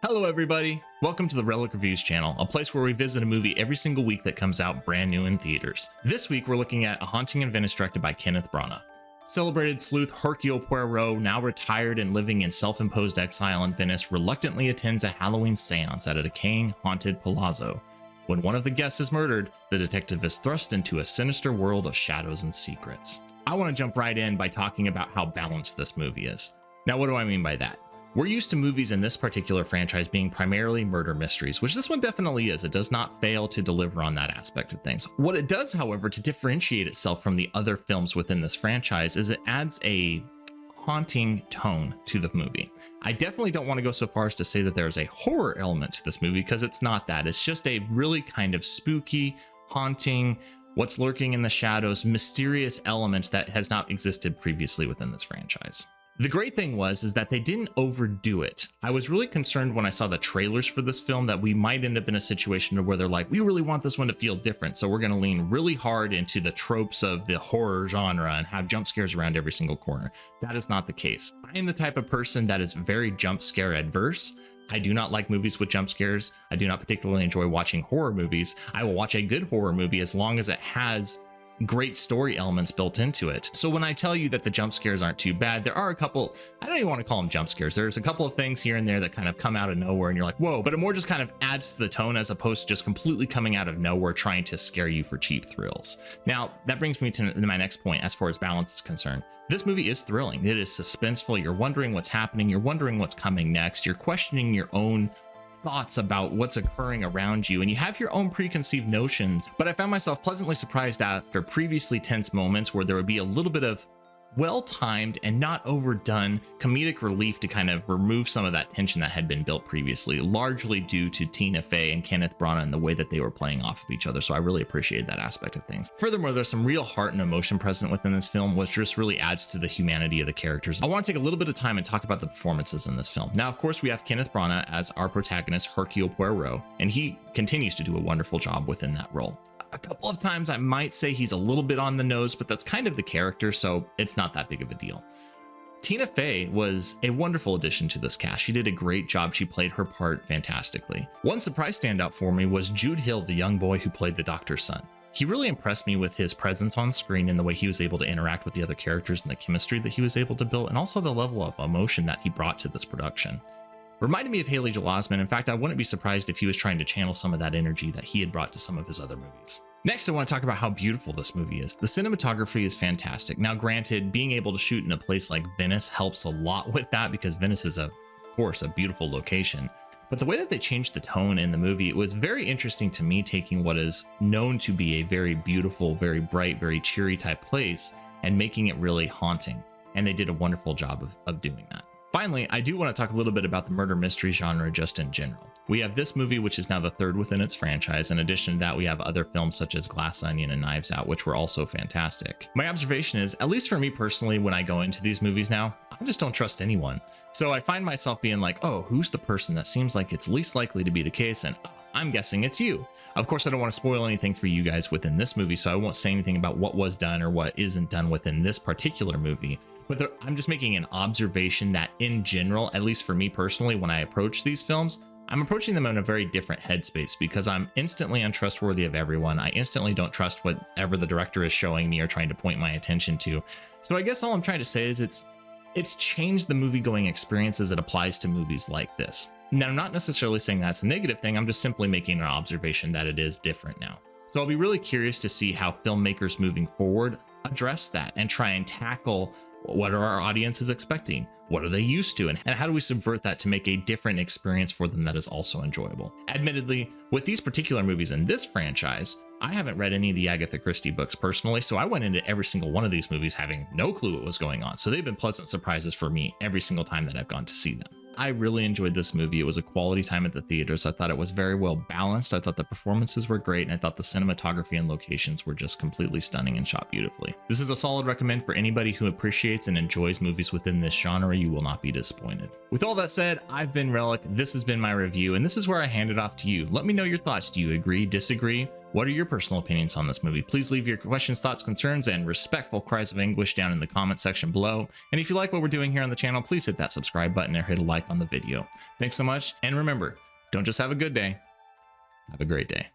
Hello everybody, welcome to the Relic Reviews channel, a place where we visit a movie every single week that comes out brand new in theaters. This week we're looking at A Haunting in Venice directed by Kenneth Branagh. Celebrated sleuth Hercule Poirot, now retired and living in self-imposed exile in Venice, reluctantly attends a Halloween seance at a decaying haunted palazzo. When one of the guests is murdered, the detective is thrust into a sinister world of shadows and secrets. I want to jump right in by talking about how balanced this movie is. Now, what do I mean by that? We're used to movies in this particular franchise being primarily murder mysteries, which this one definitely is. It does not fail to deliver on that aspect of things. What it does, however, to differentiate itself from the other films within this franchise is it adds a haunting tone to the movie. I definitely don't want to go so far as to say that there's a horror element to this movie, because it's not that. It's just a really kind of spooky, haunting, what's lurking in the shadows, mysterious element that has not existed previously within this franchise. The great thing is that they didn't overdo it. I was really concerned when I saw the trailers for this film that we might end up in a situation where they're like, we really want this one to feel different, so we're going to lean really hard into the tropes of the horror genre and have jump scares around every single corner. That is not the case. I am the type of person that is very jump scare adverse. I do not like movies with jump scares. I do not particularly enjoy watching horror movies. I will watch a good horror movie as long as it has great story elements built into it. So when I tell you that the jump scares aren't too bad, there are a couple, I don't even want to call them jump scares. There's a couple of things here and there that kind of come out of nowhere and you're like, whoa, but it more just kind of adds to the tone as opposed to just completely coming out of nowhere trying to scare you for cheap thrills. Now, that brings me to my next point as far as balance is concerned. This movie is thrilling. It is suspenseful. You're wondering what's happening. You're wondering what's coming next. You're questioning your own thoughts about what's occurring around you, and you have your own preconceived notions. But I found myself pleasantly surprised after previously tense moments where there would be a little bit of well-timed and not overdone comedic relief to kind of remove some of that tension that had been built previously, largely due to Tina Fey and Kenneth Branagh and the way that they were playing off of each other. So I really appreciated that aspect of things. Furthermore, there's some real heart and emotion present within this film, which just really adds to the humanity of the characters. I want to take a little bit of time and talk about the performances in this film. Now, of course, we have Kenneth Branagh as our protagonist, Hercule Poirot, and he continues to do a wonderful job within that role. A couple of times I might say he's a little bit on the nose, but that's kind of the character, so it's not that big of a deal. Tina Fey was a wonderful addition to this cast. She did a great job. She played her part fantastically. One surprise standout for me was Jude Hill, the young boy who played the doctor's son. He really impressed me with his presence on screen and the way he was able to interact with the other characters and the chemistry that he was able to build, and also the level of emotion that he brought to this production. Reminded me of Haley Joel Osment. In fact, I wouldn't be surprised if he was trying to channel some of that energy that he had brought to some of his other movies. Next, I want to talk about how beautiful this movie is. The cinematography is fantastic. Now, granted, being able to shoot in a place like Venice helps a lot with that, because Venice is, of course, a beautiful location. But the way that they changed the tone in the movie, it was very interesting to me, taking what is known to be a very beautiful, very bright, very cheery type place and making it really haunting. And they did a wonderful job of doing that. Finally, I do want to talk a little bit about the murder mystery genre just in general. We have this movie, which is now the third within its franchise. In addition to that, we have other films such as Glass Onion and Knives Out, which were also fantastic. My observation is, at least for me personally, when I go into these movies now, I just don't trust anyone. So I find myself being like, oh, who's the person that seems like it's least likely to be the case? And I'm guessing it's you. Of course, I don't want to spoil anything for you guys within this movie, so I won't say anything about what was done or what isn't done within this particular movie. But I'm just making an observation that in general, at least for me personally, when I approach these films, I'm approaching them in a very different headspace, because I'm instantly untrustworthy of everyone. I instantly don't trust whatever the director is showing me or trying to point my attention to. So I guess all I'm trying to say is it's changed the movie-going experience as it applies to movies like this. Now, I'm not necessarily saying that's a negative thing. I'm just simply making an observation that it is different now. So I'll be really curious to see how filmmakers moving forward address that and try and tackle what are our audiences expecting? What are they used to? And how do we subvert that to make a different experience for them that is also enjoyable? Admittedly, with these particular movies in this franchise, I haven't read any of the Agatha Christie books personally, so I went into every single one of these movies having no clue what was going on. So they've been pleasant surprises for me every single time that I've gone to see them. I really enjoyed this movie. It was a quality time at the theaters. I thought it was very well balanced. I thought the performances were great, and I thought the cinematography and locations were just completely stunning and shot beautifully. This is a solid recommend for anybody who appreciates and enjoys movies within this genre. You will not be disappointed. With all that said, I've been Relic. This has been my review, and this is where I hand it off to you. Let me know your thoughts. Do you agree, disagree? What are your personal opinions on this movie? Please leave your questions, thoughts, concerns, and respectful cries of anguish down in the comment section below. And if you like what we're doing here on the channel, please hit that subscribe button or hit a like on the video. Thanks so much, and remember, don't just have a good day, have a great day.